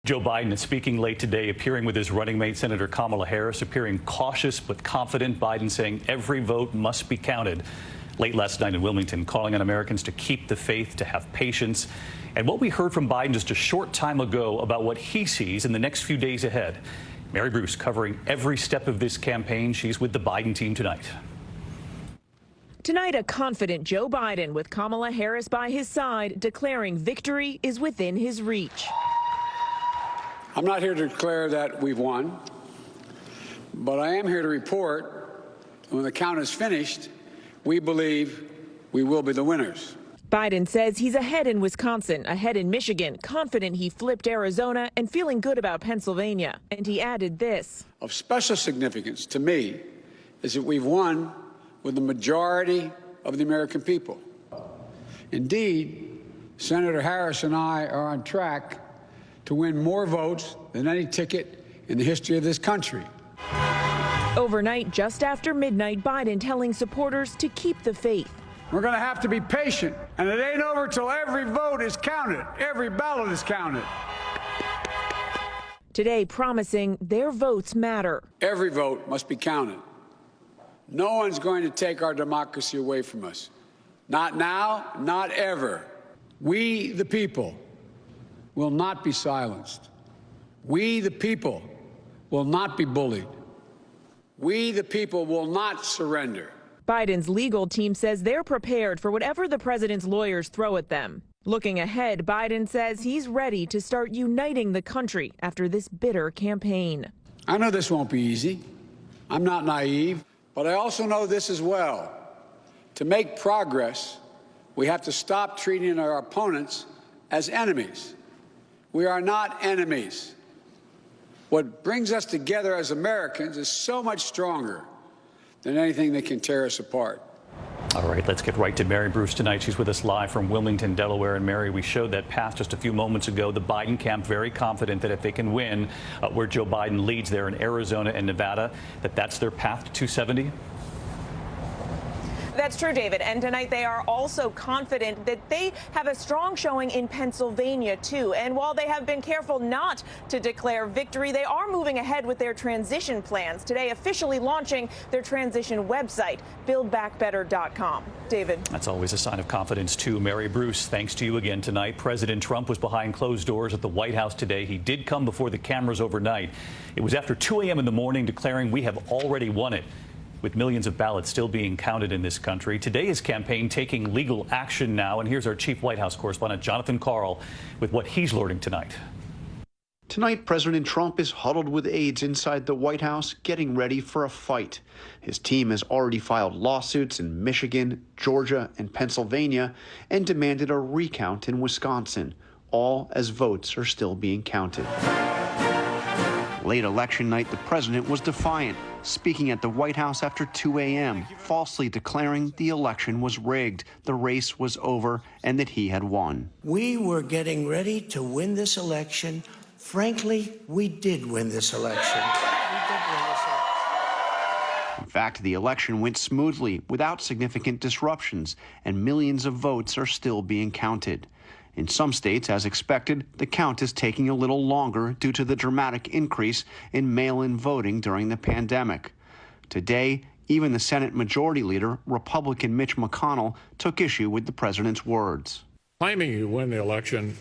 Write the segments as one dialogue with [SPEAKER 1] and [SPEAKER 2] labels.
[SPEAKER 1] Joe Biden is speaking late today, appearing with his running mate, Senator Kamala Harris, appearing cautious but confident. Biden saying every vote must be counted. Late last night in Wilmington, calling on Americans to keep the faith, to have patience. And what we heard from Biden just a short time ago about what he sees in the next few days ahead. Mary Bruce covering every step of this campaign. She's with the Biden team tonight.
[SPEAKER 2] Tonight, a confident Joe Biden with Kamala Harris by his side, declaring victory is within his reach.
[SPEAKER 3] I'm not here to declare that we've won, but I am here to report that when the count is finished, we believe we will be the winners.
[SPEAKER 2] Biden says he's ahead in Wisconsin, ahead in Michigan, confident he flipped Arizona, and feeling good about Pennsylvania. And he added this.
[SPEAKER 3] Of special significance to me is that we've won with the majority of the American people. Indeed, Senator Harris and I are on track to win more votes than any ticket in the history of this country.
[SPEAKER 2] Overnight, just after midnight, Biden telling supporters to keep the faith.
[SPEAKER 3] We're going to have to be patient, and it ain't over till every vote is counted, every ballot is counted.
[SPEAKER 2] Today, promising their votes matter.
[SPEAKER 3] Every vote must be counted. No one's going to take our democracy away from us. Not now, not ever. We, the people, will not be silenced. We, the people, will not be bullied. We, the people, will not surrender.
[SPEAKER 2] Biden's legal team says they're prepared for whatever the president's lawyers throw at them. Looking ahead, Biden says he's ready to start uniting the country after this bitter campaign.
[SPEAKER 3] I know this won't be easy. I'm not naive, but I also know this as well. To make progress, we have to stop treating our opponents as enemies. We are not enemies. What brings us together as Americans is so much stronger than anything that can tear us apart.
[SPEAKER 1] All right, let's get right to Mary Bruce tonight. She's with us live from Wilmington, Delaware. And Mary, we showed that path just a few moments ago. The Biden camp very confident that if they can win where Joe Biden leads there in Arizona and Nevada, that's their path to 270.
[SPEAKER 4] That's true, David. And tonight they are also confident that they have a strong showing in Pennsylvania, too. And while they have been careful not to declare victory, they are moving ahead with their transition plans. Today, officially launching their transition website, buildbackbetter.com. David.
[SPEAKER 1] That's always a sign of confidence, too. Mary Bruce, thanks to you again tonight. President Trump was behind closed doors at the White House today. He did come before the cameras overnight. It was after 2 a.m. in the morning, declaring we have already won it. With millions of ballots still being counted in this country. Today, his campaign taking legal action now. And here's our chief White House correspondent, Jonathan Karl, with what he's learning tonight.
[SPEAKER 5] Tonight, President Trump is huddled with aides inside the White House, getting ready for a fight. His team has already filed lawsuits in Michigan, Georgia, and Pennsylvania, and demanded a recount in Wisconsin, all as votes are still being counted. Late election night, the president was defiant, speaking at the White House after 2 a.m., falsely declaring the election was rigged, the race was over, and that he had won.
[SPEAKER 6] We were getting ready to win this election. Frankly, we did win this election.
[SPEAKER 5] In fact, the election went smoothly, without significant disruptions, and millions of votes are still being counted. In some states, as expected, the count is taking a little longer due to the dramatic increase in mail-in voting during the pandemic. Today, even the Senate Majority Leader, Republican Mitch McConnell, took issue with the president's words.
[SPEAKER 7] Claiming you win the election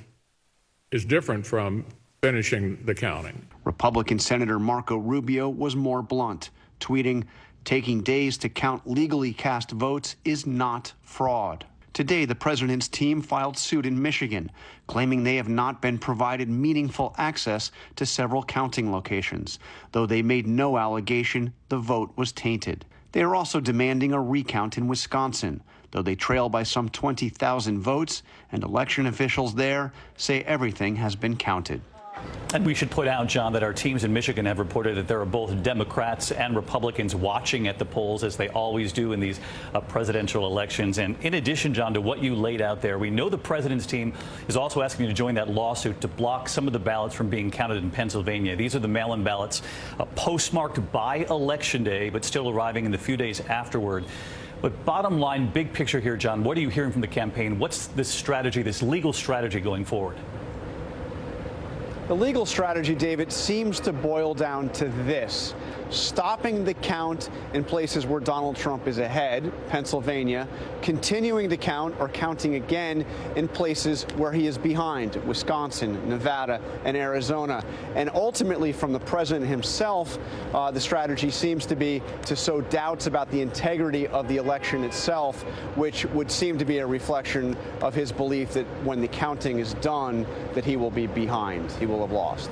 [SPEAKER 7] is different from finishing the counting.
[SPEAKER 5] Republican Senator Marco Rubio was more blunt, tweeting, "Taking days to count legally cast votes is not fraud." Today, the president's team filed suit in Michigan, claiming they have not been provided meaningful access to several counting locations, though they made no allegation the vote was tainted. They are also demanding a recount in Wisconsin, though they trail by some 20,000 votes, and election officials there say everything has been counted.
[SPEAKER 1] And we should point out, John, that our teams in Michigan have reported that there are both Democrats and Republicans watching at the polls, as they always do in these presidential elections. And in addition, John, to what you laid out there, we know the president's team is also asking you to join that lawsuit to block some of the ballots from being counted in Pennsylvania. These are the mail-in ballots postmarked by Election Day, but still arriving in the few days afterward. But bottom line, big picture here, John, what are you hearing from the campaign? What's this strategy, this legal strategy going forward?
[SPEAKER 5] The legal strategy, David, seems to boil down to this: stopping the count in places where Donald Trump is ahead, Pennsylvania, continuing to count or counting again in places where he is behind, Wisconsin, Nevada, and Arizona. And ultimately, from the president himself, the strategy seems to be to sow doubts about the integrity of the election itself, which would seem to be a reflection of his belief that when the counting is done, that he will be behind. He will have lost.